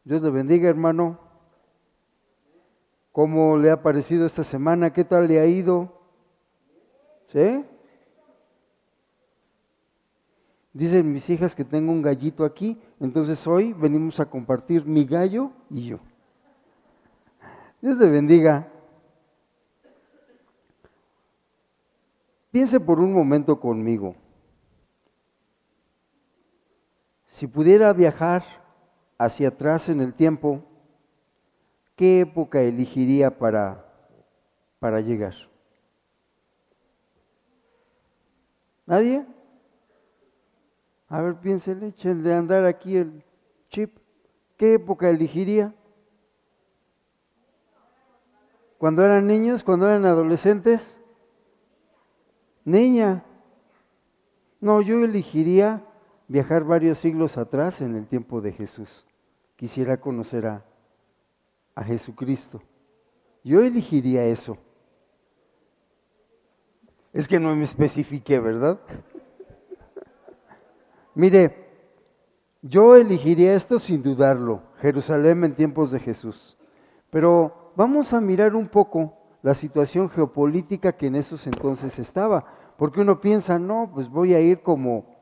Dios le bendiga, hermano. ¿Cómo le ha parecido esta semana? ¿Qué tal le ha ido? ¿Sí? Dicen mis hijas que tengo un gallito aquí, entonces hoy venimos a compartir mi gallo y yo. Dios le bendiga. Piense por un momento conmigo. Si pudiera viajar hacia atrás en el tiempo, ¿qué época elegiría para llegar? ¿Nadie? A ver, piénsele, échenle a andar aquí el chip. ¿Qué época elegiría? ¿Cuando eran niños? ¿Cuando eran adolescentes? Niña. No, yo elegiría viajar varios siglos atrás en el tiempo de Jesús. Quisiera conocer a Jesucristo. Yo elegiría eso. Es que no me especifiqué, ¿verdad? Mire, yo elegiría esto sin dudarlo, Jerusalén en tiempos de Jesús. Pero vamos a mirar un poco la situación geopolítica que en esos entonces estaba, porque uno piensa, no, pues voy a ir como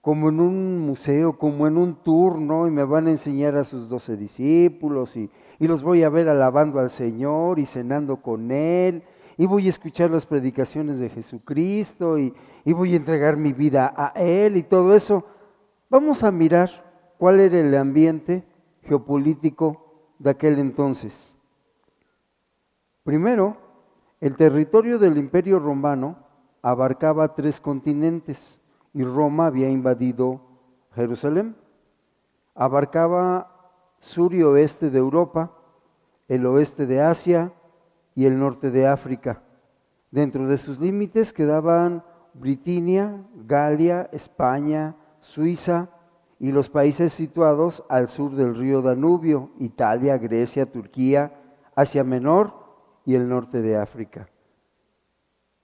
en un museo, como en un tour, ¿no? Y me van a enseñar a sus 12 discípulos y los voy a ver alabando al Señor y cenando con Él, y voy a escuchar las predicaciones de Jesucristo y voy a entregar mi vida a Él y todo eso. Vamos a mirar cuál era el ambiente geopolítico de aquel entonces. Primero, el territorio del Imperio Romano abarcaba 3 continentes y Roma había invadido Jerusalén. Abarcaba sur y oeste de Europa, el oeste de Asia y el norte de África. Dentro de sus límites quedaban Bitinia, Galia, España, Suiza y los países situados al sur del río Danubio, Italia, Grecia, Turquía, Asia Menor y el norte de África.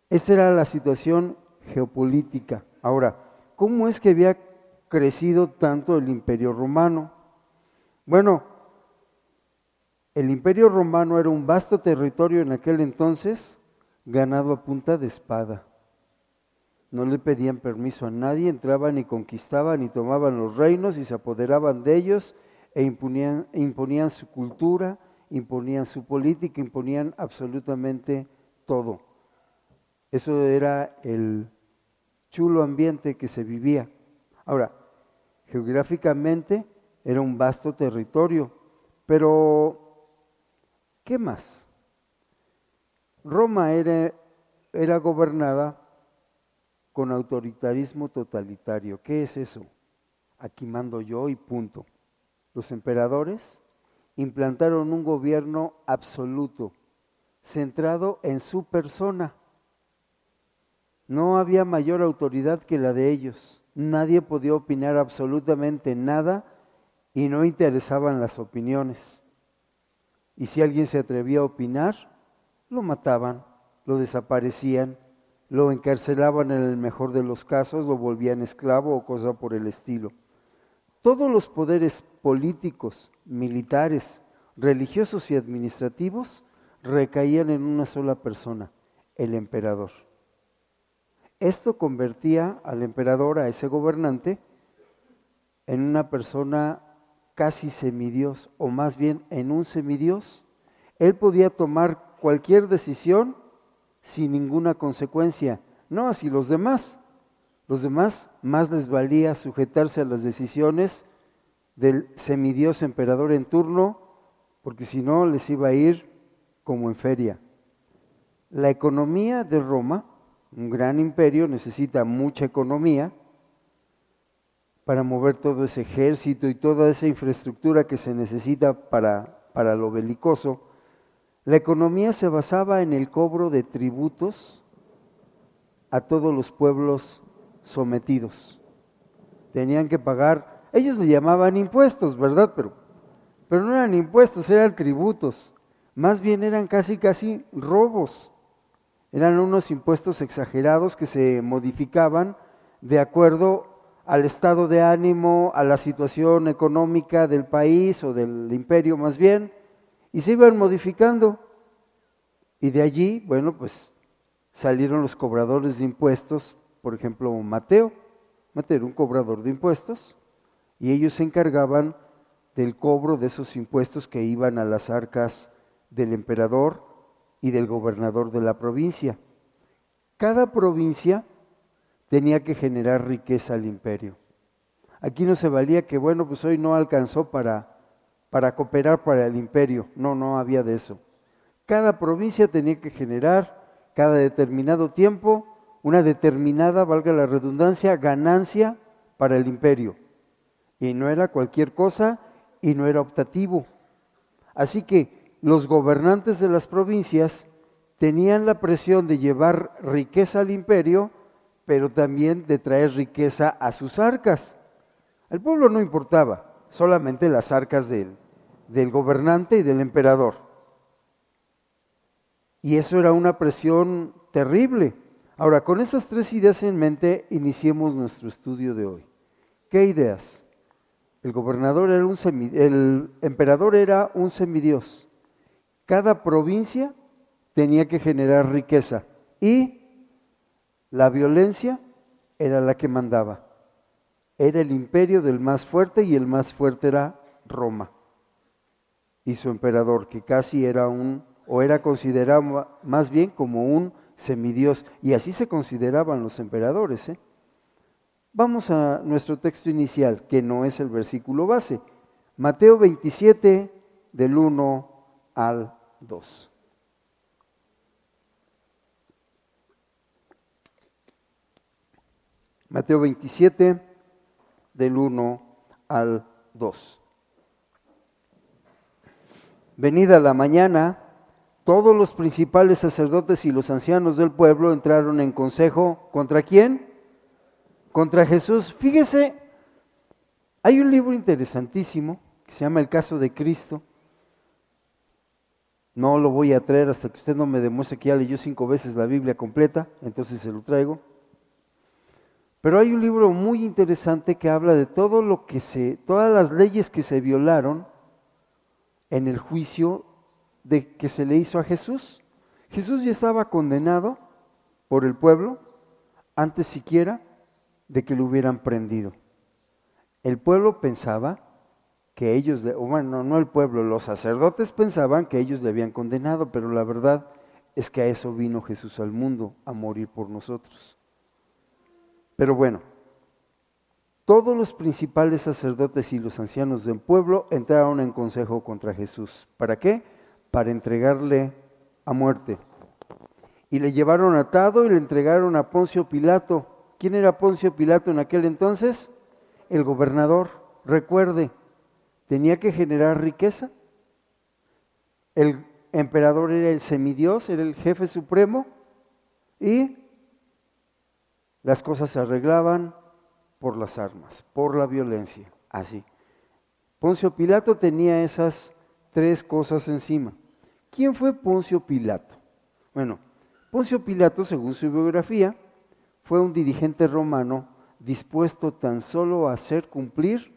Esa era la situación geopolítica. Ahora, ¿cómo es que había crecido tanto el Imperio Romano? Bueno, el Imperio Romano era un vasto territorio en aquel entonces, ganado a punta de espada. No le pedían permiso a nadie, entraban y conquistaban y tomaban los reinos y se apoderaban de ellos e imponían su cultura, imponían su política, imponían absolutamente todo. Eso era el chulo ambiente que se vivía. Ahora, geográficamente era un vasto territorio, pero ¿qué más? Roma era gobernada con autoritarismo totalitario. ¿Qué es eso? Aquí mando yo y punto. Los emperadores implantaron un gobierno absoluto, centrado en su persona. No había mayor autoridad que la de ellos. Nadie podía opinar absolutamente nada y no interesaban las opiniones. Y si alguien se atrevía a opinar, lo mataban, lo desaparecían, lo encarcelaban en el mejor de los casos, lo volvían esclavo o cosa por el estilo. Todos los poderes políticos, militares, religiosos y administrativos recaían en una sola persona, el emperador. Esto convertía al emperador, a ese gobernante, en una persona casi semidios, o más bien en un semidios. Él podía tomar cualquier decisión sin ninguna consecuencia, no así los demás. Los demás más les valía sujetarse a las decisiones del semidios emperador en turno, porque si no les iba a ir como en feria. La economía de Roma, un gran imperio, necesita mucha economía para mover todo ese ejército y toda esa infraestructura que se necesita para lo belicoso. La economía se basaba en el cobro de tributos a todos los pueblos sometidos. Tenían que pagar, ellos le llamaban impuestos, ¿verdad? Pero no eran impuestos, eran tributos. Más bien eran casi robos. Eran unos impuestos exagerados que se modificaban de acuerdo al estado de ánimo, a la situación económica del país o del imperio más bien, y se iban modificando. Y de allí, bueno, pues salieron los cobradores de impuestos, por ejemplo, Mateo. Mateo era un cobrador de impuestos y ellos se encargaban del cobro de esos impuestos que iban a las arcas del emperador y del gobernador de la provincia. Cada provincia tenía que generar riqueza al imperio. Aquí no se valía que, bueno, pues hoy no alcanzó para cooperar para el imperio. No, no había de eso. Cada provincia tenía que generar cada determinado tiempo una determinada, valga la redundancia, ganancia para el imperio. Y no era cualquier cosa y no era optativo. Así que los gobernantes de las provincias tenían la presión de llevar riqueza al imperio, pero también de traer riqueza a sus arcas. Al pueblo no importaba, solamente las arcas del gobernante y del emperador. Y eso era una presión terrible. Ahora, con esas tres ideas en mente, iniciemos nuestro estudio de hoy. ¿Qué ideas? El emperador era un semidios. Cada provincia tenía que generar riqueza y la violencia era la que mandaba. Era el imperio del más fuerte y el más fuerte era Roma. Y su emperador, que casi era era considerado más bien como un semidios, y así se consideraban los emperadores. Vamos a nuestro texto inicial, que no es el versículo base. Mateo 27, del 1 al 2. Mateo 27, del 1 al 2. Venida la mañana, todos los principales sacerdotes y los ancianos del pueblo entraron en consejo. ¿Contra quién? Contra Jesús. Fíjese, hay un libro interesantísimo que se llama El caso de Cristo. No lo voy a traer hasta que usted no me demuestre que ya leyó 5 veces la Biblia completa, entonces se lo traigo. Pero hay un libro muy interesante que habla de todo todas las leyes que se violaron en el juicio que se le hizo a Jesús. Jesús ya estaba condenado por el pueblo antes siquiera de que lo hubieran prendido. El pueblo pensaba que ellos, bueno, no el pueblo, los sacerdotes pensaban que ellos le habían condenado, pero la verdad es que a eso vino Jesús al mundo, a morir por nosotros. Pero bueno, todos los principales sacerdotes y los ancianos del pueblo entraron en consejo contra Jesús. ¿Para qué? Para entregarle a muerte. Y le llevaron atado y le entregaron a Poncio Pilato. ¿Quién era Poncio Pilato en aquel entonces? El gobernador. Recuerde, tenía que generar riqueza. El emperador era el semidios, era el jefe supremo, y las cosas se arreglaban por las armas, por la violencia, así. Poncio Pilato tenía esas 3 cosas encima. ¿Quién fue Poncio Pilato? Bueno, Poncio Pilato, según su biografía, fue un dirigente romano dispuesto tan solo a hacer cumplir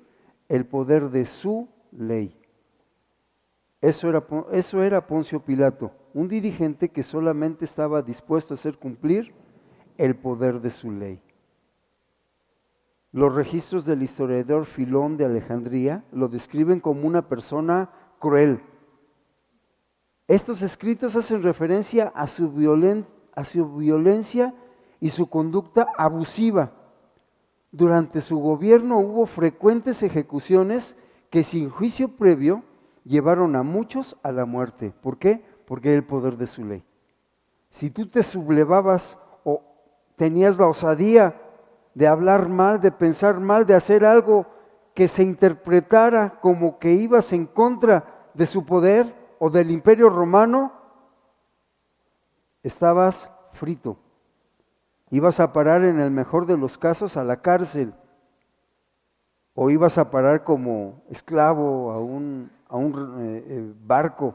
el poder de su ley. Eso era Poncio Pilato, un dirigente que solamente estaba dispuesto a hacer cumplir el poder de su ley. Los registros del historiador Filón de Alejandría lo describen como una persona cruel. Estos escritos hacen referencia a su violencia y su conducta abusiva. Durante su gobierno hubo frecuentes ejecuciones que sin juicio previo llevaron a muchos a la muerte. ¿Por qué? Porque era el poder de su ley. Si tú te sublevabas o tenías la osadía de hablar mal, de pensar mal, de hacer algo que se interpretara como que ibas en contra de su poder o del imperio romano, estabas frito. Ibas a parar en el mejor de los casos a la cárcel, o ibas a parar como esclavo a un barco,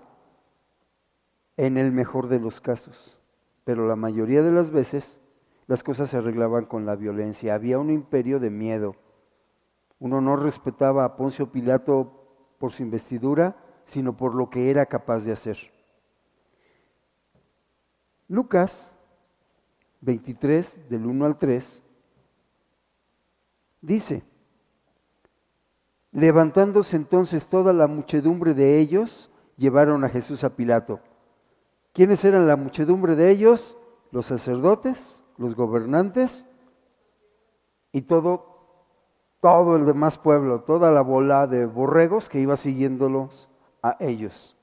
en el mejor de los casos. Pero la mayoría de las veces las cosas se arreglaban con la violencia. Había un imperio de miedo, Uno no respetaba a Poncio Pilato por su investidura, sino por lo que era capaz de hacer. Lucas 23, del 1 al 3, dice: levantándose entonces toda la muchedumbre de ellos, llevaron a Jesús a Pilato. ¿Quiénes eran la muchedumbre de ellos? Los sacerdotes, los gobernantes y todo el demás pueblo, toda la bola de borregos que iba siguiéndolos a ellos.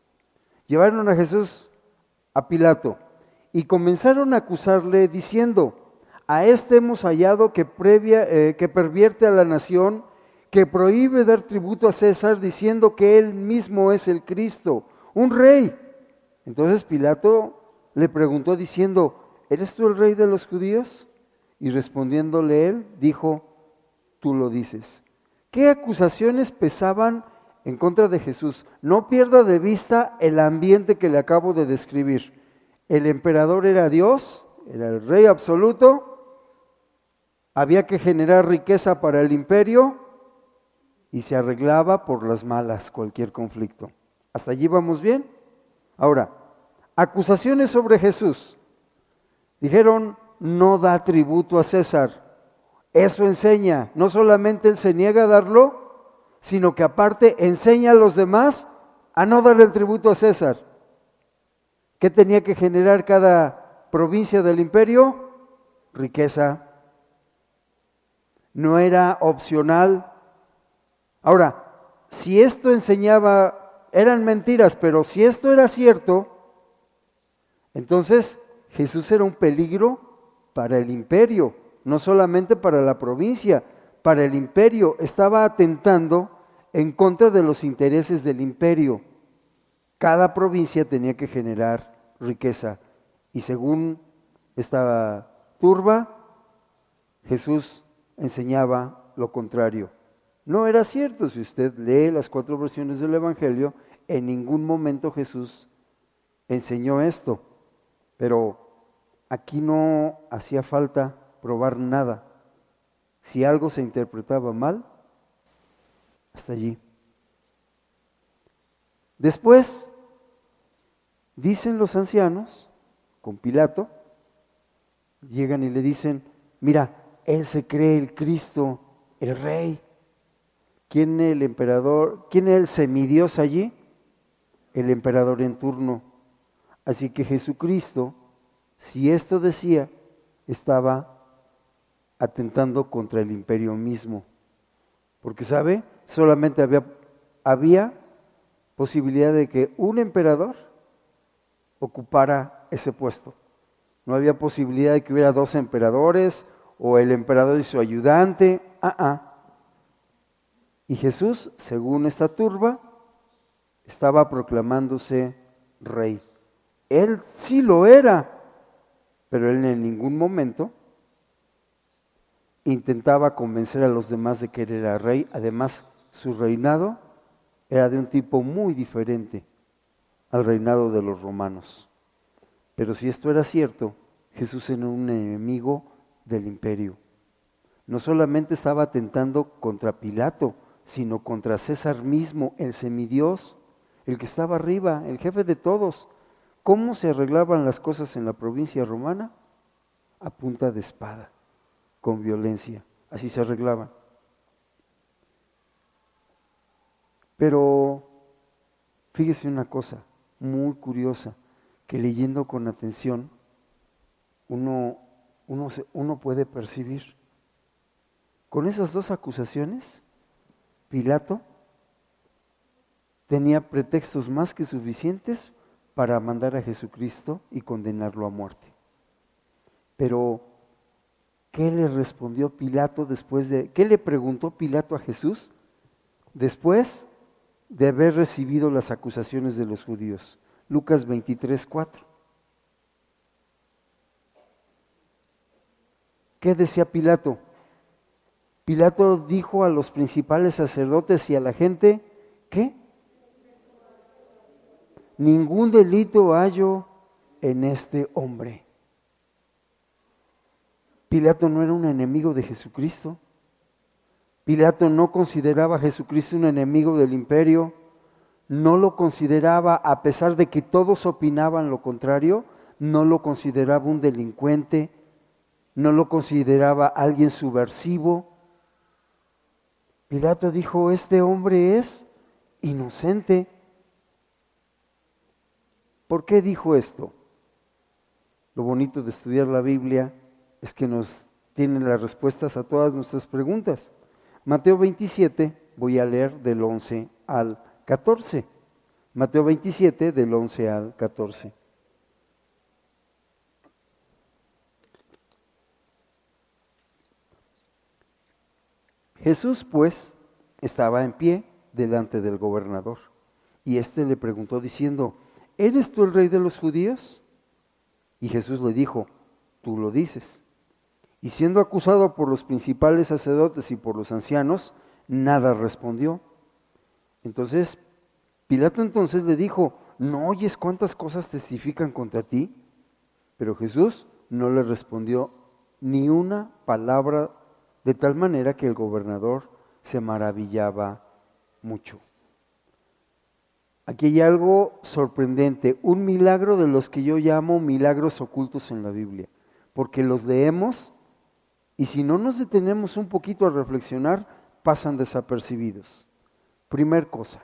Llevaron a Jesús a Pilato y comenzaron a acusarle diciendo: a este hemos hallado que pervierte a la nación, que prohíbe dar tributo a César, diciendo que él mismo es el Cristo, un rey. Entonces Pilato le preguntó diciendo: ¿eres tú el rey de los judíos? Y respondiéndole él, dijo: tú lo dices. ¿Qué acusaciones pesaban en contra de Jesús? No pierda de vista el ambiente que le acabo de describir. El emperador era Dios, era el rey absoluto, había que generar riqueza para el imperio y se arreglaba por las malas cualquier conflicto. ¿Hasta allí vamos bien? Ahora, acusaciones sobre Jesús. Dijeron: no da tributo a César. Eso enseña, no solamente él se niega a darlo, sino que aparte enseña a los demás a no dar el tributo a César. ¿Qué tenía que generar cada provincia del imperio? Riqueza. No era opcional. Ahora, si esto enseñaba, eran mentiras, pero si esto era cierto, entonces Jesús era un peligro para el imperio, no solamente para la provincia, para el imperio. Estaba atentando en contra de los intereses del imperio. Cada provincia tenía que generar riqueza. Y según esta turba, Jesús enseñaba lo contrario. No era cierto. Si usted lee las 4 versiones del Evangelio, en ningún momento Jesús enseñó esto. Pero aquí no hacía falta probar nada. Si algo se interpretaba mal, hasta allí. Después, dicen los ancianos, con Pilato, llegan y le dicen: mira, él se cree el Cristo, el rey. ¿Quién es el emperador? ¿Quién es el semidios allí? El emperador en turno. Así que Jesucristo, si esto decía, estaba atentando contra el imperio mismo. Porque, ¿sabe? Solamente había posibilidad de que un emperador ocupara ese puesto. No había posibilidad de que hubiera 2 emperadores o el emperador y su ayudante. Y Jesús, según esta turba, estaba proclamándose rey. Él sí lo era, pero él en ningún momento intentaba convencer a los demás de que él era rey. Además, su reinado era de un tipo muy diferente al reinado de los romanos. Pero si esto era cierto, Jesús era un enemigo del imperio. No solamente estaba atentando contra Pilato, sino contra César mismo, el semidios, el que estaba arriba, el jefe de todos. ¿Cómo se arreglaban las cosas en la provincia romana? A punta de espada, con violencia. Así se arreglaban. Pero fíjese una cosa muy curiosa, que leyendo con atención uno puede percibir. Con esas 2 acusaciones, Pilato tenía pretextos más que suficientes para mandar a Jesucristo y condenarlo a muerte. Pero, ¿qué le respondió Pilato qué le preguntó Pilato a Jesús después de haber recibido las acusaciones de los judíos? Lucas 23, 4. ¿Qué decía Pilato? Pilato dijo a los principales sacerdotes y a la gente: ¿qué? Ningún delito hallo en este hombre. Pilato no era un enemigo de Jesucristo. Pilato no consideraba a Jesucristo un enemigo del imperio, no lo consideraba, a pesar de que todos opinaban lo contrario, no lo consideraba un delincuente, no lo consideraba alguien subversivo. Pilato dijo, este hombre es inocente. ¿Por qué dijo esto? Lo bonito de estudiar la Biblia es que nos tienen las respuestas a todas nuestras preguntas. Mateo 27, voy a leer del 11 al 14. Mateo 27, del 11 al 14. Jesús, pues, estaba en pie delante del gobernador, y éste le preguntó diciendo, ¿eres tú el rey de los judíos? Y Jesús le dijo, tú lo dices. Y siendo acusado por los principales sacerdotes y por los ancianos, nada respondió. Entonces, Pilato entonces le dijo, ¿no oyes cuántas cosas testifican contra ti? Pero Jesús no le respondió ni una palabra, de tal manera que el gobernador se maravillaba mucho. Aquí hay algo sorprendente, un milagro de los que yo llamo milagros ocultos en la Biblia, porque los leemos y si no nos detenemos un poquito a reflexionar, pasan desapercibidos. Primer cosa,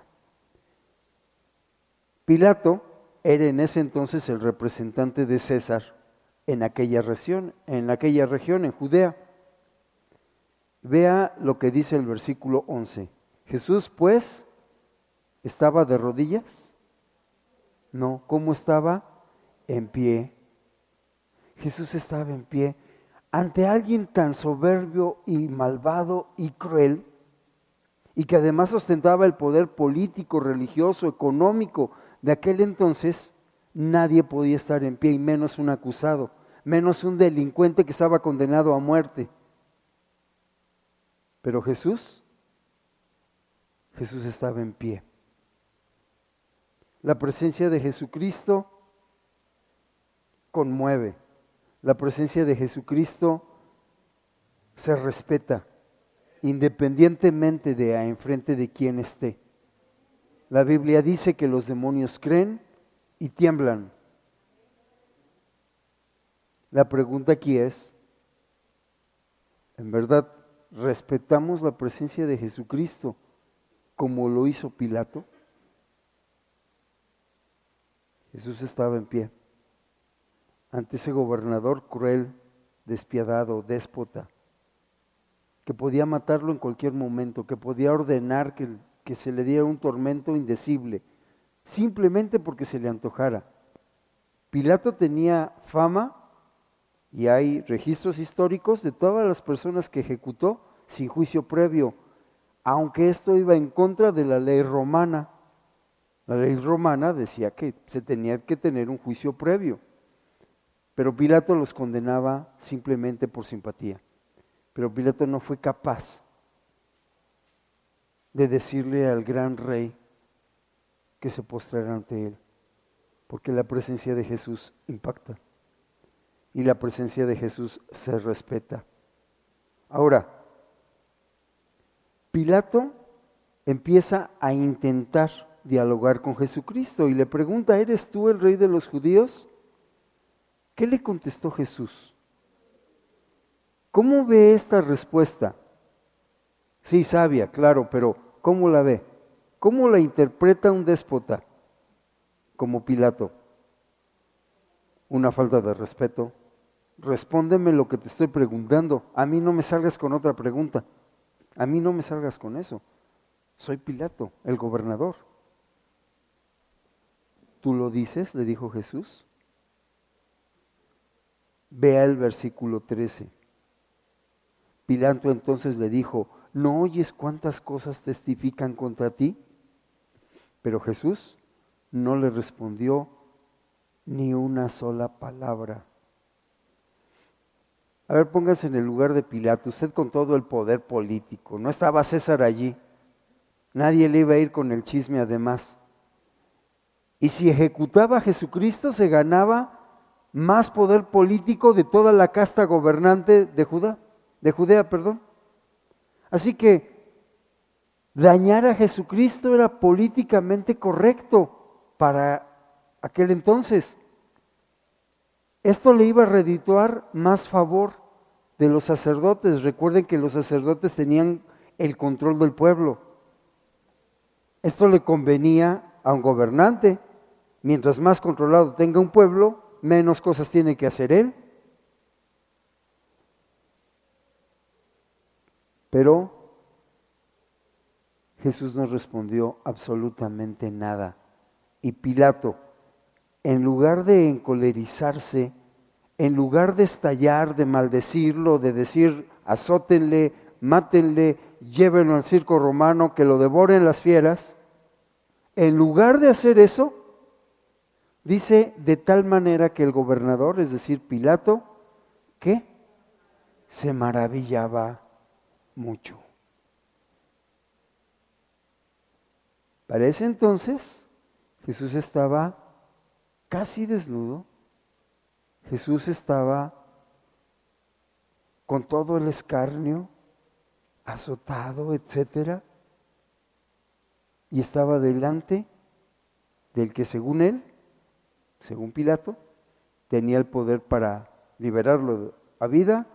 Pilato era en ese entonces el representante de César en aquella región, en Judea. Vea lo que dice el versículo 11. Jesús, pues, ¿estaba de rodillas? No, ¿cómo estaba? En pie. Jesús estaba en pie. Ante alguien tan soberbio y malvado y cruel, y que además ostentaba el poder político, religioso, económico de aquel entonces, nadie podía estar en pie, y menos un acusado, menos un delincuente que estaba condenado a muerte. Pero Jesús estaba en pie. La presencia de Jesucristo conmueve. La presencia de Jesucristo se respeta, independientemente de enfrente de quién esté. La Biblia dice que los demonios creen y tiemblan. La pregunta aquí es, ¿en verdad respetamos la presencia de Jesucristo como lo hizo Pilato? Jesús estaba en pie ante ese gobernador cruel, despiadado, déspota, que podía matarlo en cualquier momento, que podía ordenar que se le diera un tormento indecible, simplemente porque se le antojara. Pilato tenía fama, y hay registros históricos de todas las personas que ejecutó sin juicio previo, aunque esto iba en contra de la ley romana. La ley romana decía que se tenía que tener un juicio previo, pero Pilato los condenaba simplemente por simpatía. Pero Pilato no fue capaz de decirle al gran rey que se postrara ante él, porque la presencia de Jesús impacta y la presencia de Jesús se respeta. Ahora, Pilato empieza a intentar dialogar con Jesucristo y le pregunta, ¿eres tú el rey de los judíos? ¿Qué le contestó Jesús? ¿Cómo ve esta respuesta? Sí, sabia, claro, pero ¿cómo la ve? ¿Cómo la interpreta un déspota como Pilato? Una falta de respeto. Respóndeme lo que te estoy preguntando. A mí no me salgas con otra pregunta. A mí no me salgas con eso. Soy Pilato, el gobernador. ¿Tú lo dices?, le dijo Jesús. Vea el versículo 13. Pilato entonces le dijo, ¿no oyes cuántas cosas testifican contra ti? Pero Jesús no le respondió ni una sola palabra. A ver, póngase en el lugar de Pilato, usted con todo el poder político, no estaba César allí, nadie le iba a ir con el chisme además. Y si ejecutaba a Jesucristo se ganaba más poder político de toda la casta gobernante de Judea. Así que Dañar a Jesucristo era políticamente correcto para aquel entonces. Esto le iba a redituar más favor de los sacerdotes. Recuerden que los sacerdotes tenían el control del pueblo. Esto le convenía a un gobernante. Mientras más controlado tenga un pueblo, menos cosas tiene que hacer él. Pero Jesús no respondió absolutamente nada. Y Pilato, en lugar de encolerizarse, en lugar de estallar, de maldecirlo, de decir azótenle, mátenle, llévenlo al circo romano, que lo devoren las fieras, en lugar de hacer eso, dice de tal manera que el gobernador, es decir, Pilato, ¿qué? Se maravillaba mucho. Para ese entonces, Jesús estaba casi desnudo. Jesús estaba con todo el escarnio, azotado, etcétera, y estaba delante del que según él, según Pilato, tenía el poder para liberarlo a vida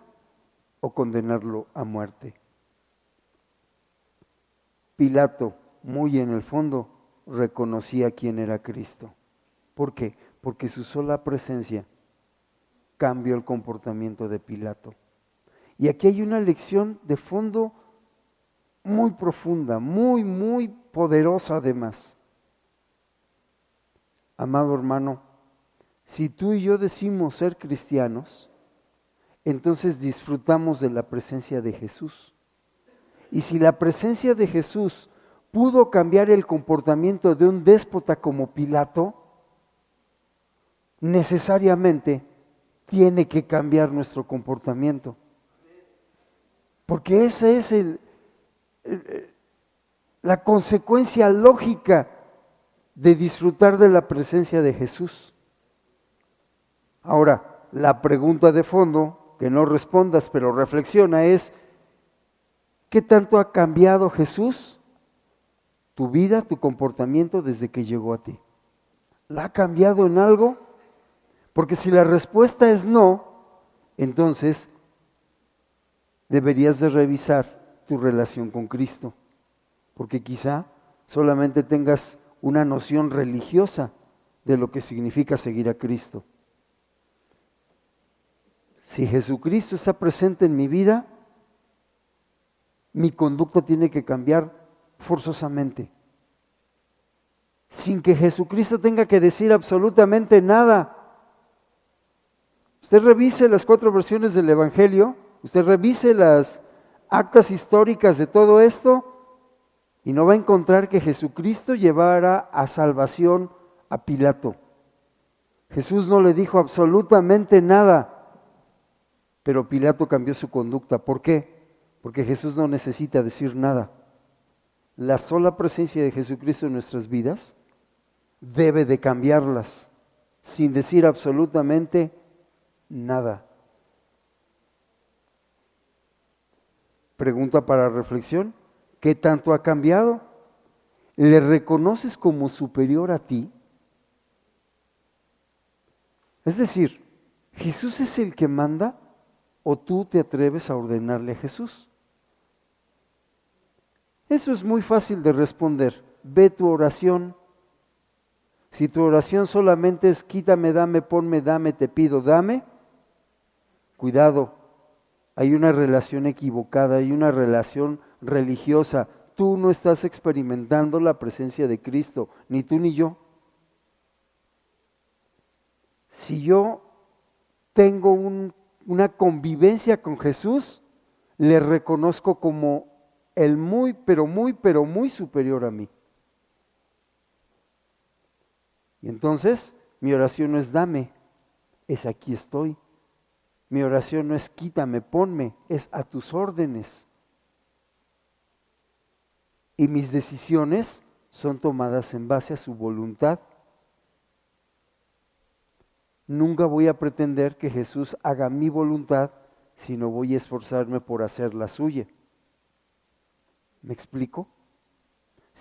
o condenarlo a muerte. Pilato, muy en el fondo, reconocía quién era Cristo. ¿Por qué? Porque su sola presencia cambió el comportamiento de Pilato. Y aquí hay una lección de fondo muy profunda, muy poderosa además. Amado hermano, si tú y yo decimos ser cristianos, entonces disfrutamos de la presencia de Jesús. Y si la presencia de Jesús pudo cambiar el comportamiento de un déspota como Pilato, necesariamente tiene que cambiar nuestro comportamiento. Porque esa es la consecuencia lógica de disfrutar de la presencia de Jesús. Ahora, la pregunta de fondo, que no respondas pero reflexiona, es: ¿qué tanto ha cambiado Jesús tu vida, tu comportamiento desde que llegó a ti? ¿La ha cambiado en algo? Porque si la respuesta es no, entonces deberías de revisar tu relación con Cristo, porque quizá solamente tengas una noción religiosa de lo que significa seguir a Cristo. Si Jesucristo está presente en mi vida, mi conducta tiene que cambiar forzosamente, sin que Jesucristo tenga que decir absolutamente nada. Usted revise las 4 versiones del Evangelio, usted revise las actas históricas de todo esto y no va a encontrar que Jesucristo llevara a salvación a Pilato. Jesús no le dijo absolutamente nada, pero Pilato cambió su conducta. ¿Por qué? Porque Jesús no necesita decir nada. La sola presencia de Jesucristo en nuestras vidas debe de cambiarlas sin decir absolutamente nada. Pregunta para reflexión: ¿qué tanto ha cambiado? ¿Le reconoces como superior a ti? Es decir, ¿Jesús es el que manda o tú te atreves a ordenarle a Jesús? Eso es muy fácil de responder. Ve tu oración. Si tu oración solamente es quítame, dame, ponme, dame, te pido, dame, cuidado, hay una relación equivocada, hay una relación religiosa. Tú no estás experimentando la presencia de Cristo, ni tú ni yo. Si yo tengo una convivencia con Jesús, le reconozco como el muy superior a mí. Y entonces mi oración no es dame, es aquí estoy. Mi oración no es quítame, ponme, es a tus órdenes. Y mis decisiones son tomadas en base a su voluntad. Nunca voy a pretender que Jesús haga mi voluntad si no voy a esforzarme por hacer la suya. ¿Me explico?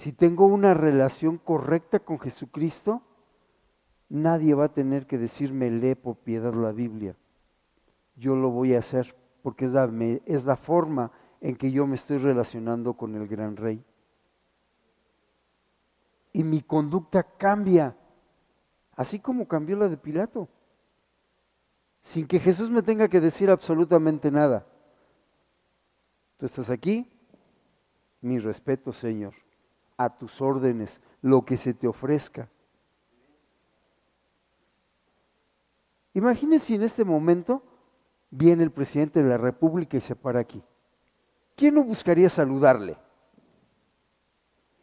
si tengo una relación correcta con Jesucristo, nadie va a tener que decirme lee por piedad la Biblia. Yo lo voy a hacer porque es la forma en que yo me estoy relacionando con el gran Rey. Y mi conducta cambia, así como cambió la de Pilato, sin que Jesús me tenga que decir absolutamente nada. Tú estás aquí, mi respeto, Señor, a tus órdenes, lo que se te ofrezca. Imagínense si en este momento viene el presidente de la República y se para aquí. ¿Quién no buscaría saludarle?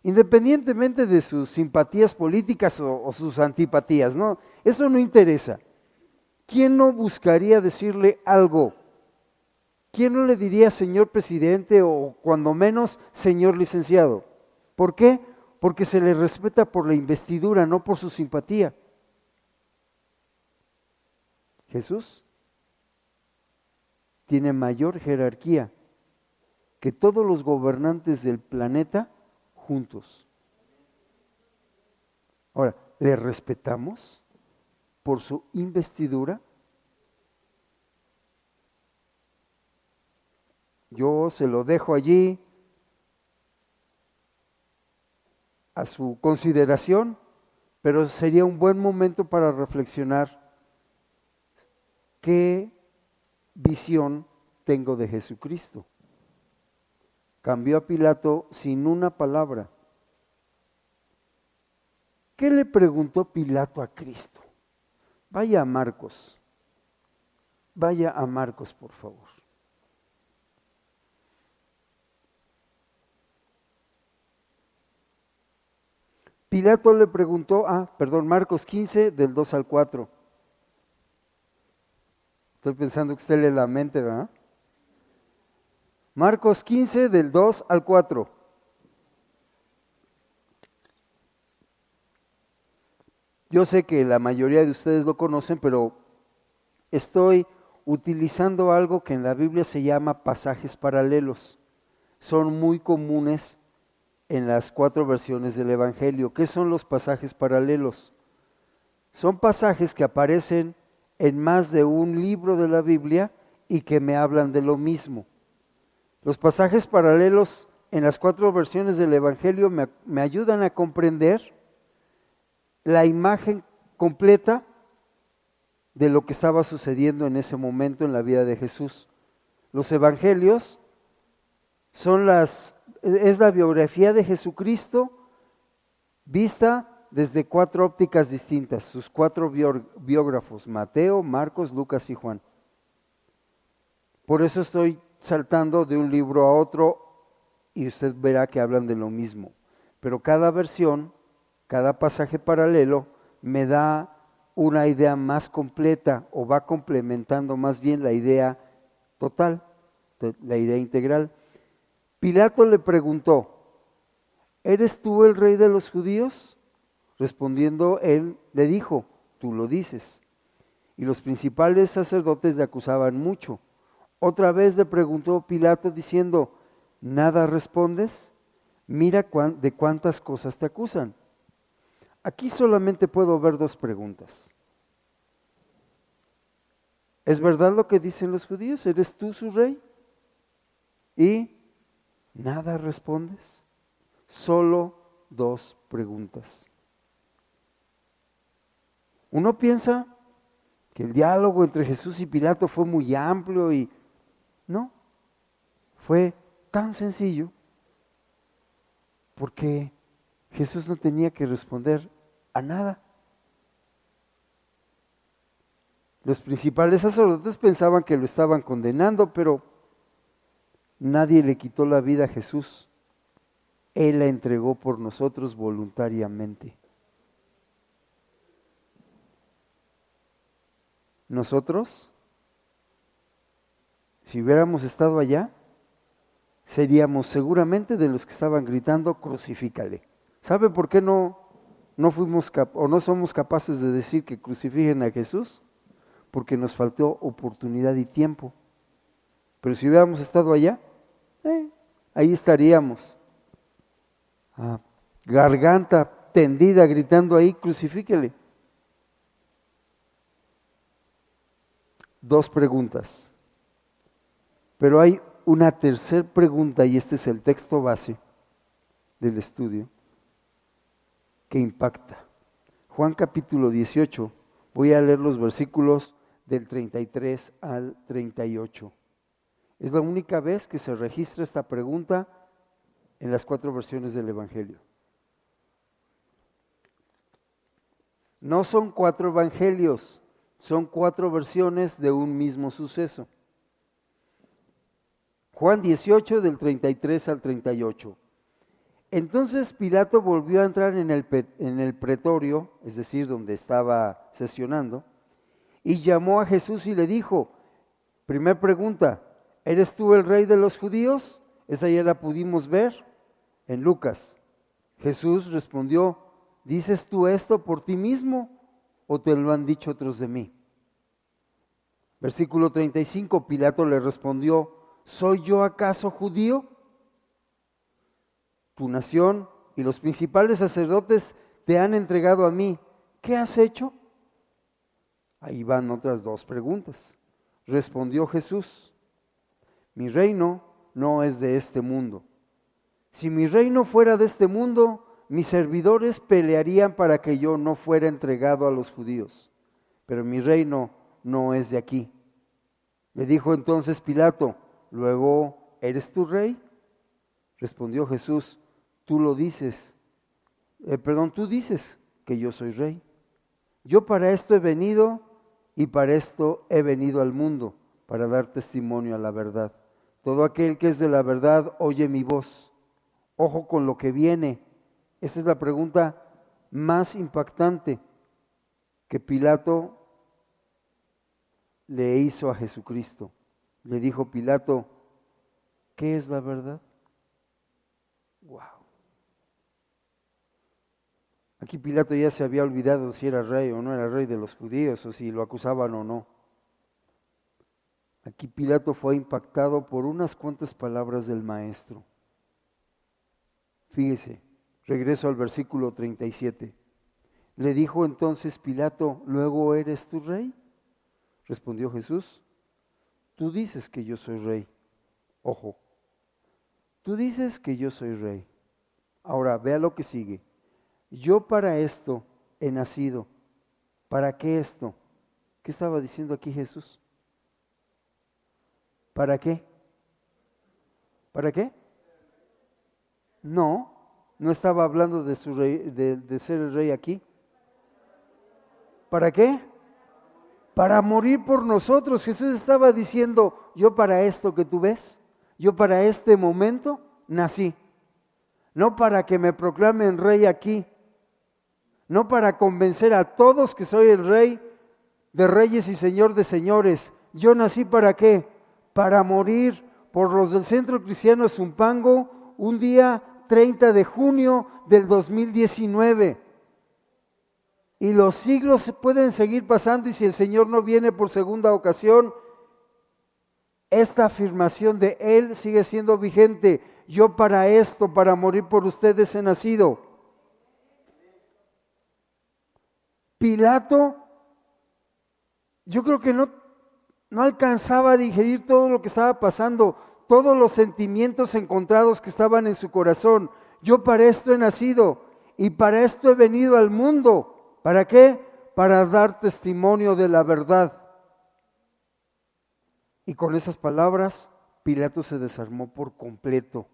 Independientemente de sus simpatías políticas o sus antipatías, ¿no? Eso no interesa. ¿Quién no buscaría decirle algo? ¿Quién no le diría señor presidente o cuando menos señor licenciado? ¿Por qué? Porque se le respeta por la investidura, no por su simpatía. Jesús tiene mayor jerarquía que todos los gobernantes del planeta juntos. Ahora, ¿le respetamos por su investidura? Yo se lo dejo allí a su consideración, pero sería un buen momento para reflexionar qué visión tengo de Jesucristo. Cambió a Pilato sin una palabra. ¿Qué le preguntó Pilato a Cristo? Vaya a Marcos, por favor. Pilato le preguntó, Marcos 15, del 2 al 4. Estoy pensando que usted lee la mente, ¿verdad? Marcos 15, del 2 al 4. Yo sé que la mayoría de ustedes lo conocen, pero estoy utilizando algo que en la Biblia se llama pasajes paralelos. Son muy comunes en las 4 versiones del Evangelio. ¿Qué son los pasajes paralelos? Son pasajes que aparecen en más de un libro de la Biblia y que me hablan de lo mismo. Los pasajes paralelos en las 4 versiones del Evangelio me ayudan a comprender la imagen completa de lo que estaba sucediendo en ese momento en la vida de Jesús. Los evangelios es la biografía de Jesucristo vista desde 4 ópticas distintas, sus 4 biógrafos, Mateo, Marcos, Lucas y Juan. Por eso estoy saltando de un libro a otro y usted verá que hablan de lo mismo. Pero cada versión, cada pasaje paralelo me da una idea más completa o va complementando más bien la idea total, la idea integral. Pilato le preguntó, ¿eres tú el rey de los judíos? Respondiendo él, le dijo, tú lo dices. Y los principales sacerdotes le acusaban mucho. Otra vez le preguntó Pilato diciendo, ¿nada respondes? Mira de cuántas cosas te acusan. Aquí solamente puedo ver 2 preguntas. ¿Es verdad lo que dicen los judíos? ¿Eres tú su rey? Y nada respondes. Solo 2 preguntas. Uno piensa que el diálogo entre Jesús y Pilato fue muy amplio y no, fue tan sencillo porque Jesús no tenía que responder a nada. Los principales sacerdotes pensaban que lo estaban condenando, pero nadie le quitó la vida a Jesús. Él la entregó por nosotros voluntariamente. Nosotros, si hubiéramos estado allá, seríamos seguramente de los que estaban gritando, crucifícale. ¿Sabe por qué no fuimos o no somos capaces de decir que crucifiquen a Jesús? Porque nos faltó oportunidad y tiempo. Pero si hubiéramos estado allá, ahí estaríamos. garganta tendida, gritando ahí, crucifíquele. 2 preguntas. Pero hay una tercera pregunta, y este es el texto base del estudio, que impacta. Juan capítulo 18, voy a leer los versículos del 33 al 38. Es la única vez que se registra esta pregunta en las 4 versiones del Evangelio. No son 4 evangelios, son 4 versiones de un mismo suceso. Juan 18 del 33 al 38. Entonces Pilato volvió a entrar en el pretorio, es decir, donde estaba sesionando, y llamó a Jesús y le dijo, primer pregunta, ¿eres tú el rey de los judíos? Esa ya la pudimos ver en Lucas. Jesús respondió, ¿dices tú esto por ti mismo o te lo han dicho otros de mí? Versículo 35, Pilato le respondió, ¿soy yo acaso judío? Tu nación y los principales sacerdotes te han entregado a mí. ¿Qué has hecho? Ahí van otras 2 preguntas. Respondió Jesús, mi reino no es de este mundo. Si mi reino fuera de este mundo, mis servidores pelearían para que yo no fuera entregado a los judíos. Pero mi reino no es de aquí. Le dijo entonces Pilato, luego, ¿eres tú rey? Respondió Jesús, tú dices que yo soy rey. Yo para esto he venido y para esto he venido al mundo, para dar testimonio a la verdad. Todo aquel que es de la verdad oye mi voz. Ojo con lo que viene. Esa es la pregunta más impactante que Pilato le hizo a Jesucristo. Le dijo Pilato, ¿qué es la verdad? Wow. Aquí Pilato ya se había olvidado si era rey o no era rey de los judíos, o si lo acusaban o no. Aquí Pilato fue impactado por unas cuantas palabras del maestro. Fíjese, regreso al versículo 37. Le dijo entonces Pilato, ¿luego eres tú rey? Respondió Jesús, tú dices que yo soy rey. Ojo, tú dices que yo soy rey. Ahora, vea lo que sigue. Yo para esto he nacido. ¿Para qué esto? ¿Qué estaba diciendo aquí Jesús? ¿Para qué? ¿Para qué? No estaba hablando de su rey, de ser el rey aquí. ¿Para qué? Para morir por nosotros. Jesús estaba diciendo, yo para esto que tú ves, yo para este momento nací. No para que me proclamen rey aquí, no para convencer a todos que soy el rey de reyes y señor de señores. Yo nací ¿para qué? Para morir por los del Centro Cristiano Zumpango un día 30 de junio del 2019. Y los siglos se pueden seguir pasando y si el Señor no viene por segunda ocasión, esta afirmación de Él sigue siendo vigente. Yo para esto, para morir por ustedes he nacido. Pilato, yo creo que no alcanzaba a digerir todo lo que estaba pasando, todos los sentimientos encontrados que estaban en su corazón. Yo para esto he nacido y para esto he venido al mundo. ¿Para qué? Para dar testimonio de la verdad. Y con esas palabras, Pilato se desarmó por completo.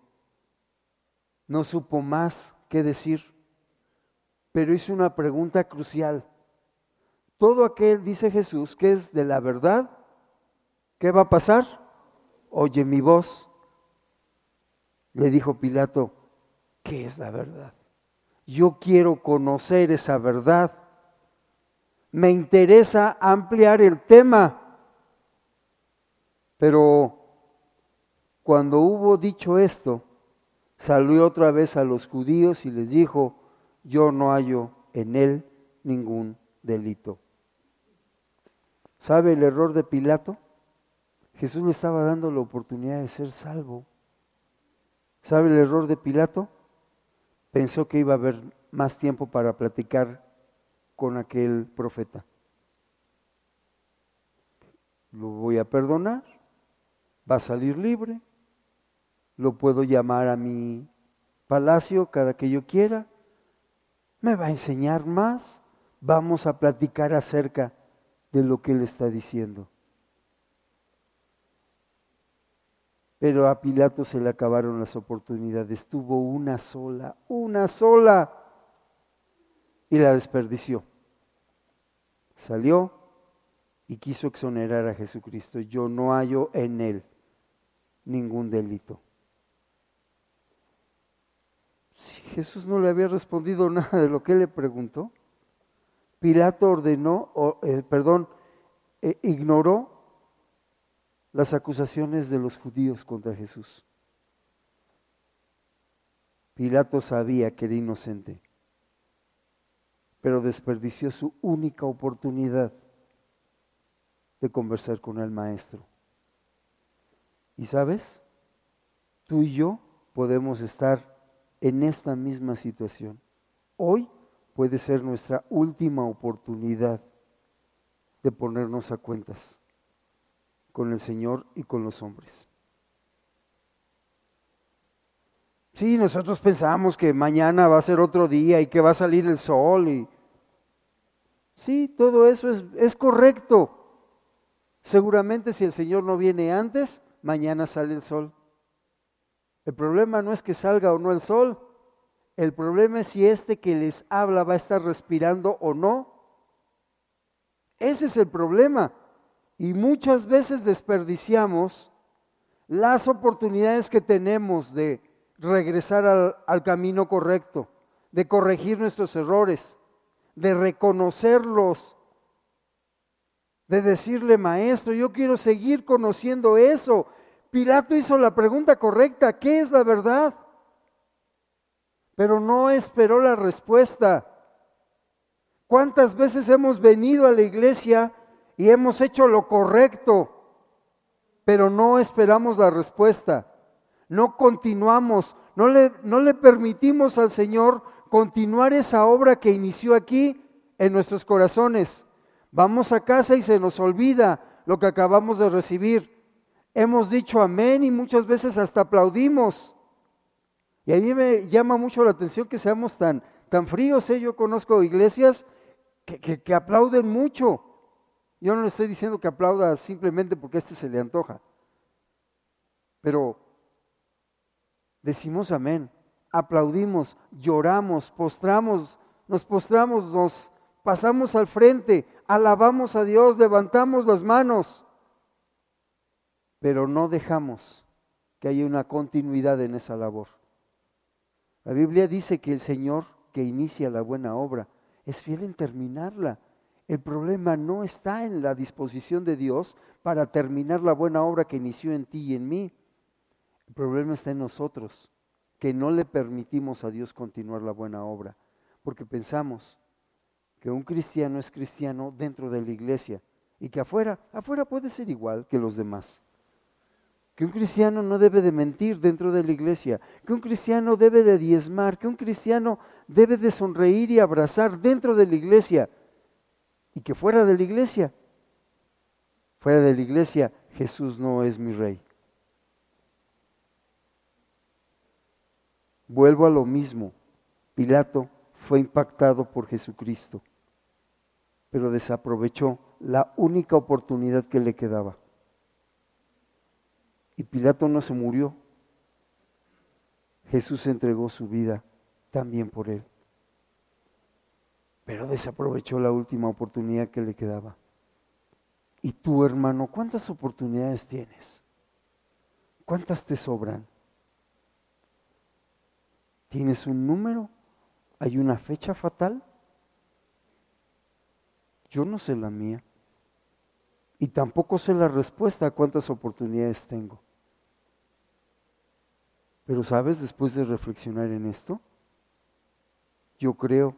No supo más qué decir, pero hizo una pregunta crucial. Todo aquel, dice Jesús, que es de la verdad, ¿qué va a pasar? Oye mi voz. Le dijo Pilato, ¿qué es la verdad? Yo quiero conocer esa verdad. Me interesa ampliar el tema. Pero cuando hubo dicho esto, salió otra vez a los judíos y les dijo, yo no hallo en él ningún delito. ¿Sabe el error de Pilato? Jesús le estaba dando la oportunidad de ser salvo. ¿Sabe el error de Pilato? pensó que iba a haber más tiempo para platicar con aquel profeta. Lo voy a perdonar, va a salir libre, lo puedo llamar a mi palacio cada que yo quiera, me va a enseñar más, vamos a platicar acerca de lo que él está diciendo. Pero a Pilato se le acabaron las oportunidades, tuvo una sola, y la desperdició. Salió y quiso exonerar a Jesucristo. Yo no hallo en él ningún delito. Si Jesús no le había respondido nada de lo que él le preguntó, Pilato ignoró las acusaciones de los judíos contra Jesús. Pilato sabía que era inocente, pero desperdició su única oportunidad de conversar con el Maestro. Y sabes, tú y yo podemos estar en esta misma situación. Hoy puede ser nuestra última oportunidad de ponernos a cuentas con el Señor y con los hombres. Sí, nosotros pensamos que mañana va a ser otro día y que va a salir el sol y sí, todo eso es correcto. Seguramente si el Señor no viene antes, mañana sale el sol. El problema no es que salga o no el sol, el problema es si este que les habla va a estar respirando o no. Ese es el problema. Y muchas veces desperdiciamos las oportunidades que tenemos de regresar al camino correcto, de corregir nuestros errores, de reconocerlos, de decirle, Maestro, yo quiero seguir conociendo eso. Pilato hizo la pregunta correcta, ¿qué es la verdad? Pero no esperó la respuesta. ¿Cuántas veces hemos venido a la iglesia y hemos hecho lo correcto, pero no esperamos la respuesta? No continuamos, no le permitimos al Señor continuar esa obra que inició aquí en nuestros corazones. Vamos a casa y se nos olvida lo que acabamos de recibir. Hemos dicho amén y muchas veces hasta aplaudimos. Y a mí me llama mucho la atención que seamos tan fríos. Yo conozco iglesias que aplauden mucho. Yo no le estoy diciendo que aplauda simplemente porque a este se le antoja. Pero decimos amén, aplaudimos, lloramos, nos postramos, nos pasamos al frente, alabamos a Dios, levantamos las manos, pero no dejamos que haya una continuidad en esa labor. La Biblia dice que el Señor que inicia la buena obra es fiel en terminarla. El problema no está en la disposición de Dios para terminar la buena obra que inició en ti y en mí. El problema está en nosotros, que no le permitimos a Dios continuar la buena obra, porque pensamos que un cristiano es cristiano dentro de la iglesia y que afuera puede ser igual que los demás. Que un cristiano no debe de mentir dentro de la iglesia, que un cristiano debe de diezmar, que un cristiano debe de sonreír y abrazar dentro de la iglesia, y que fuera de la iglesia, Jesús no es mi rey. Vuelvo a lo mismo, Pilato fue impactado por Jesucristo, pero desaprovechó la única oportunidad que le quedaba. Y Pilato no se murió, Jesús entregó su vida también por él, pero desaprovechó la última oportunidad que le quedaba. Y tú, hermano, ¿cuántas oportunidades tienes? ¿Cuántas te sobran? ¿Tienes un número? ¿Hay una fecha fatal? Yo no sé la mía. Y tampoco sé la respuesta a cuántas oportunidades tengo. Pero sabes, después de reflexionar en esto, yo creo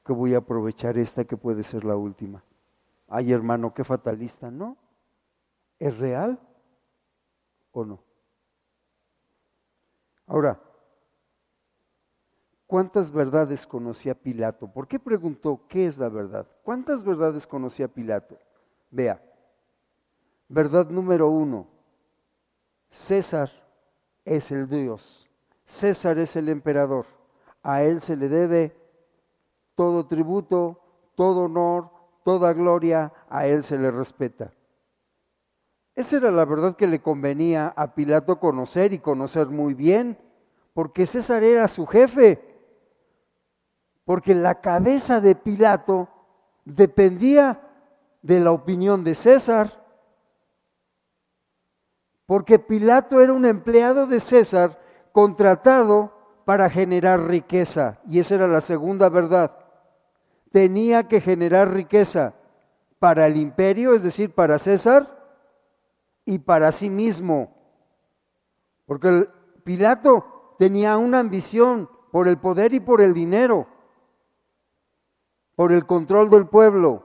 que voy a aprovechar esta que puede ser la última. Ay, hermano, qué fatalista, ¿no? ¿Es real o no? Ahora, ¿cuántas verdades conocía Pilato? ¿Por qué preguntó qué es la verdad? ¿Cuántas verdades conocía Pilato? Vea, verdad número 1, César es el Dios, César es el emperador, a él se le debe todo tributo, todo honor, toda gloria, a él se le respeta. Esa era la verdad que le convenía a Pilato conocer y conocer muy bien, porque César era su jefe, porque la cabeza de Pilato dependía de la opinión de César, porque Pilato era un empleado de César contratado para generar riqueza, y esa era la segunda verdad. Tenía que generar riqueza para el imperio, es decir, para César, y para sí mismo, porque Pilato tenía una ambición por el poder y por el dinero, por el control del pueblo.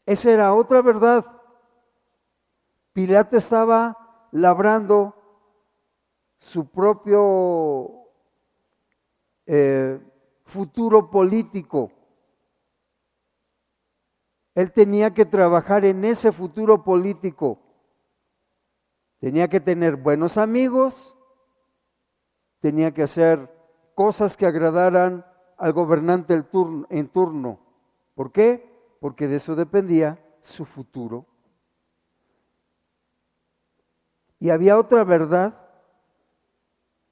Esa era otra verdad. Pilato estaba labrando su propio futuro político. Él tenía que trabajar en ese futuro político. Tenía que tener buenos amigos, tenía que hacer cosas que agradaran al gobernante en turno. ¿Por qué? Porque de eso dependía su futuro. Y había otra verdad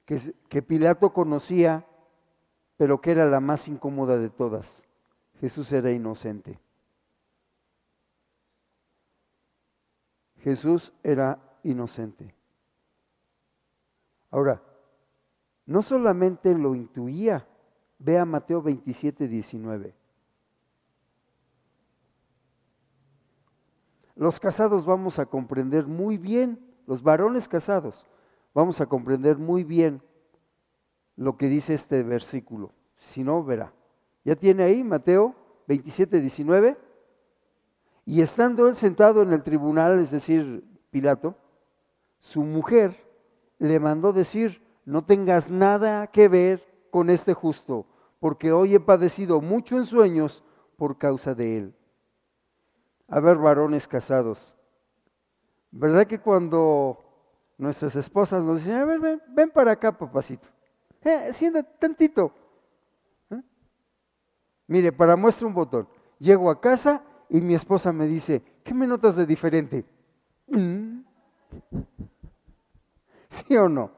que Pilato conocía, pero que era la más incómoda de todas. Jesús era inocente. Jesús era inocente. Ahora, no solamente lo intuía, vea Mateo 27, 19. Los casados vamos a comprender muy bien, los varones casados, vamos a comprender muy bien lo que dice este versículo. Si no, verá. ¿Ya tiene ahí Mateo 27, 19? Y estando él sentado en el tribunal, es decir, Pilato, su mujer le mandó decir: no tengas nada que ver con este justo, porque hoy he padecido mucho en sueños por causa de él. A ver, varones casados, ¿verdad que cuando nuestras esposas nos dicen: a ver, ven para acá, papacito, siéntate tantito? Mire, para muestra un botón, llego a casa y mi esposa me dice: ¿qué me notas de diferente? ¿Sí o no?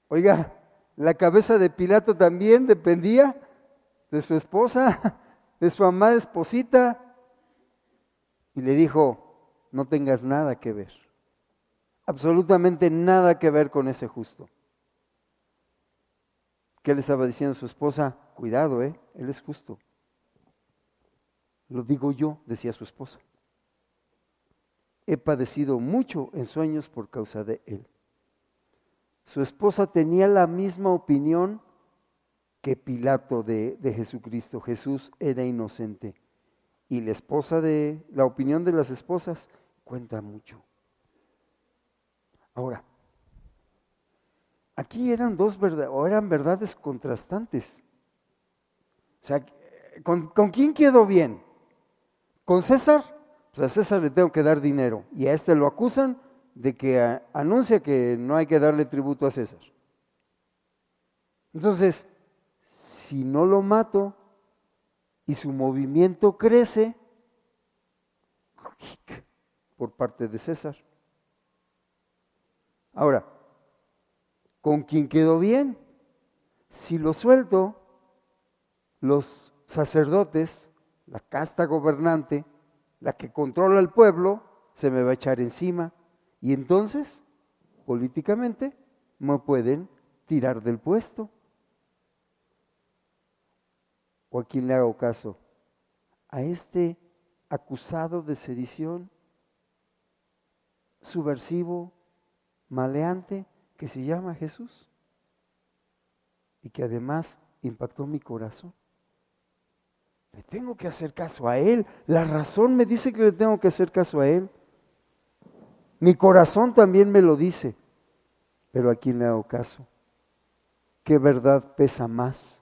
Oiga, la cabeza de Pilato también dependía de su esposa, de su amada esposita, y le dijo: no tengas nada que ver, absolutamente nada que ver con ese justo. ¿Qué le estaba diciendo a su esposa? Cuidado, él es justo. Lo digo yo, decía su esposa. He padecido mucho en sueños por causa de él. Su esposa tenía la misma opinión que Pilato de Jesucristo. Jesús era inocente. Y la opinión de las esposas cuenta mucho. Ahora, aquí eran eran verdades contrastantes. O sea, ¿con quién quedó bien? ¿Con César? Pues a César le tengo que dar dinero, y a este lo acusan de que anuncia que no hay que darle tributo a César. Entonces, si no lo mato y su movimiento crece por parte de César. Ahora, ¿con quién quedó bien? Si lo suelto, los sacerdotes, la casta gobernante, la que controla el pueblo, se me va a echar encima, y entonces, políticamente, me pueden tirar del puesto. ¿O a quién le hago caso? A este acusado de sedición, subversivo, maleante, que se llama Jesús, y que además impactó mi corazón. Le tengo que hacer caso a él. La razón me dice que le tengo que hacer caso a él. Mi corazón también me lo dice. Pero ¿a quién le hago caso? ¿qué verdad pesa más?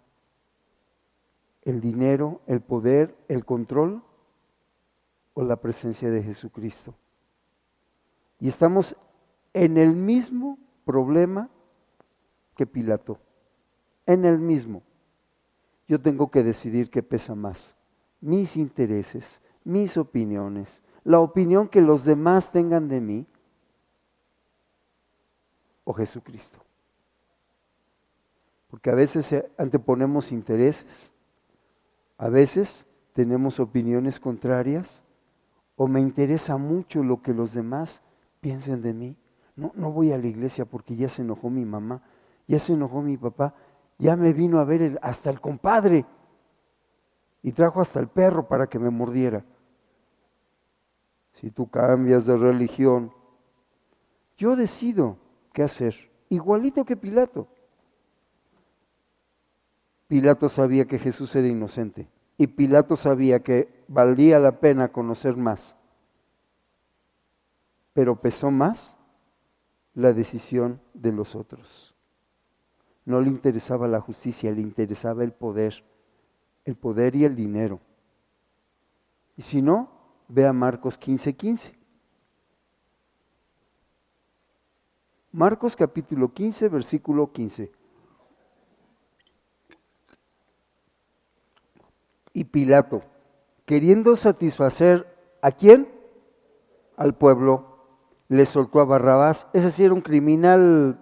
¿El dinero, el poder, el control o la presencia de Jesucristo? Y estamos en el mismo problema que Pilato, en el mismo. Yo tengo que decidir qué pesa más, mis intereses, mis opiniones, la opinión que los demás tengan de mí o Jesucristo. Porque a veces anteponemos intereses, a veces tenemos opiniones contrarias o me interesa mucho lo que los demás piensen de mí. No voy a la iglesia porque ya se enojó mi mamá, ya se enojó mi papá, ya me vino a ver hasta el compadre y trajo hasta el perro para que me mordiera. Si tú cambias de religión, yo decido qué hacer, igualito que Pilato. Pilato sabía que Jesús era inocente y Pilato sabía que valía la pena conocer más, pero pesó más la decisión de los otros. No le interesaba la justicia, le interesaba el poder y el dinero. Y si no, ve a Marcos 15:15. Marcos capítulo 15, versículo 15. Y Pilato, queriendo satisfacer ¿a quién? Al pueblo, le soltó a Barrabás. Ese sí era un criminal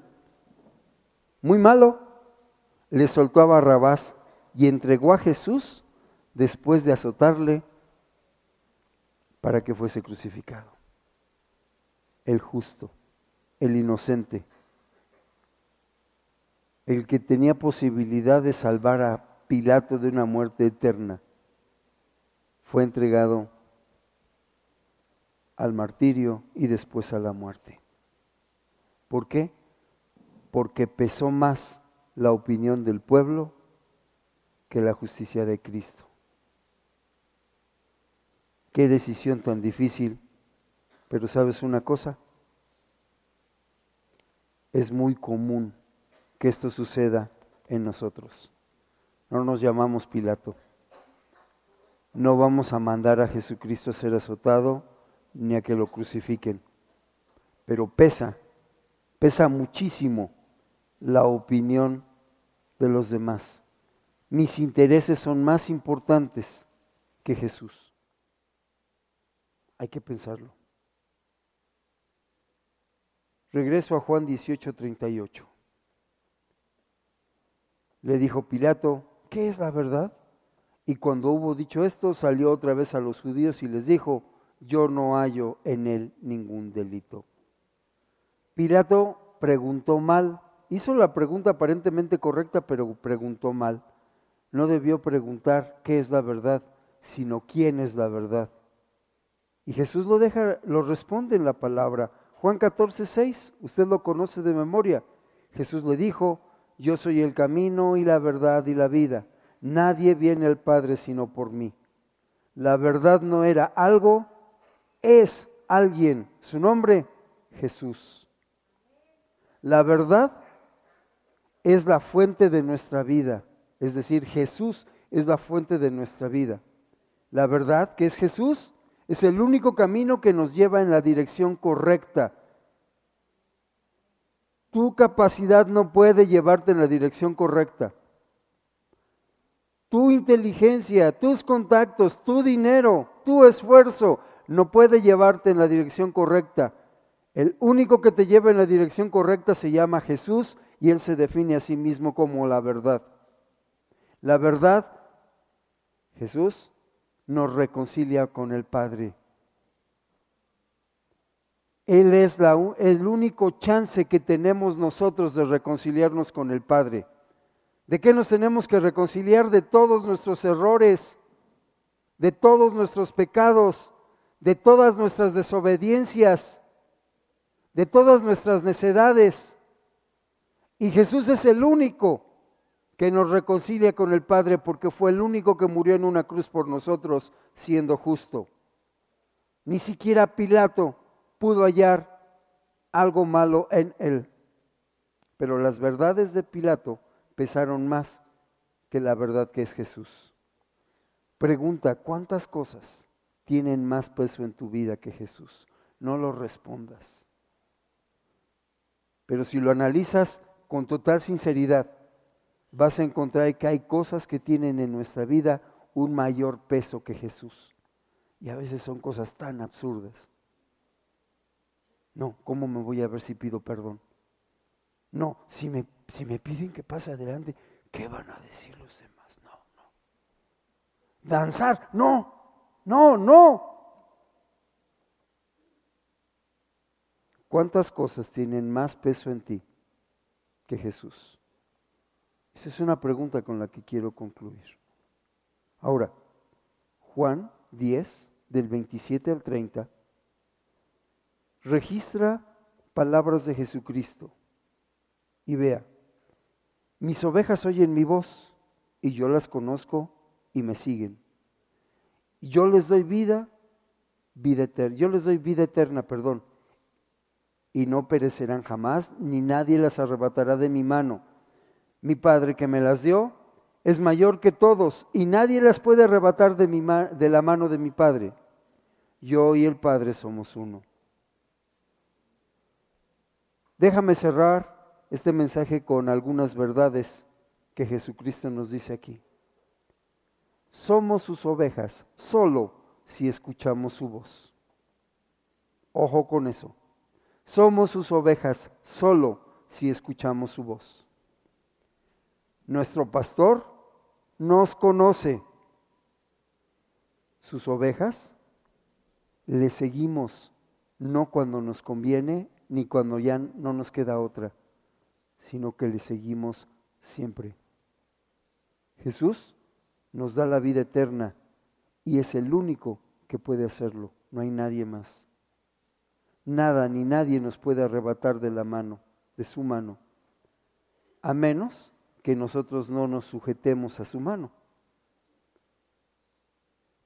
muy malo. Le soltó a Barrabás y entregó a Jesús después de azotarle para que fuese crucificado. El justo, el inocente, el que tenía posibilidad de salvar a Pilato de una muerte eterna, fue entregado al martirio y después a la muerte. ¿Por qué? Porque pesó más la opinión del pueblo que la justicia de Cristo. Qué decisión tan difícil, pero ¿sabes una cosa? Es muy común que esto suceda en nosotros. No nos llamamos Pilato. No vamos a mandar a Jesucristo a ser azotado ni a que lo crucifiquen. Pero pesa muchísimo la opinión de los demás. Mis intereses son más importantes que Jesús. Hay que pensarlo. Regreso a Juan 18:38. Le dijo Pilato, ¿qué es la verdad? Y cuando hubo dicho esto, salió otra vez a los judíos y les dijo, yo no hallo en él ningún delito. Pilato preguntó mal, hizo la pregunta aparentemente correcta, pero preguntó mal. No debió preguntar qué es la verdad, sino quién es la verdad. Y Jesús lo responde en la palabra. Juan 14:6, usted lo conoce de memoria. Jesús le dijo, yo soy el camino y la verdad y la vida. Nadie viene al Padre sino por mí. La verdad no era algo, es alguien. Su nombre, Jesús. La verdad es la fuente de nuestra vida. Es decir, Jesús es la fuente de nuestra vida. La verdad, que es Jesús, es el único camino que nos lleva en la dirección correcta. Tu capacidad no puede llevarte en la dirección correcta. Tu inteligencia, tus contactos, tu dinero, tu esfuerzo no puede llevarte en la dirección correcta. El único que te lleva en la dirección correcta se llama Jesús y Él se define a sí mismo como la verdad. La verdad, Jesús, nos reconcilia con el Padre. Él es el único chance que tenemos nosotros de reconciliarnos con el Padre. ¿De qué nos tenemos que reconciliar? De todos nuestros errores, de todos nuestros pecados, de todas nuestras desobediencias, de todas nuestras necedades. Y Jesús es el único que nos reconcilia con el Padre porque fue el único que murió en una cruz por nosotros siendo justo. Ni siquiera Pilato pudo hallar algo malo en él. Pero las verdades de Pilato pesaron más que la verdad que es Jesús. Pregunta, ¿cuántas cosas tienen más peso en tu vida que Jesús? No lo respondas. Pero si lo analizas con total sinceridad, vas a encontrar que hay cosas que tienen en nuestra vida un mayor peso que Jesús. Y a veces son cosas tan absurdas. No, ¿cómo me voy a ver si pido perdón? No, si me piden que pase adelante, ¿qué van a decir los demás? No. Danzar, no. ¿Cuántas cosas tienen más peso en ti que Jesús? Esa es una pregunta con la que quiero concluir. Ahora, Juan 10, del 27 al 30, registra palabras de Jesucristo. Y vea, mis ovejas oyen mi voz, y yo las conozco y me siguen. Yo les doy vida eterna, y no perecerán jamás, ni nadie las arrebatará de mi mano. Mi Padre que me las dio es mayor que todos, y nadie las puede arrebatar de la mano de mi Padre. Yo y el Padre somos uno. Déjame cerrar este mensaje con algunas verdades que Jesucristo nos dice aquí. Somos sus ovejas solo si escuchamos su voz. Ojo con eso. Somos sus ovejas solo si escuchamos su voz. Nuestro pastor nos conoce. Sus ovejas le seguimos, no cuando nos conviene ni cuando ya no nos queda otra, sino que le seguimos siempre. Jesús nos da la vida eterna y es el único que puede hacerlo, no hay nadie más. Nada ni nadie nos puede arrebatar de su mano, a menos que nosotros no nos sujetemos a su mano.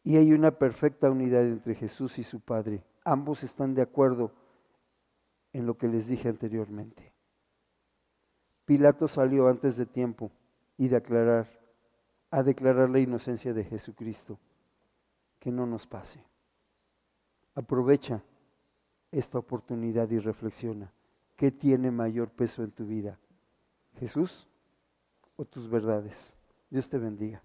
Y hay una perfecta unidad entre Jesús y su Padre. Ambos están de acuerdo en lo que les dije anteriormente. Pilato salió antes de tiempo a declarar la inocencia de Jesucristo. Que no nos pase. Aprovecha esta oportunidad y reflexiona. ¿Qué tiene mayor peso en tu vida? ¿Jesús o tus verdades? Dios te bendiga.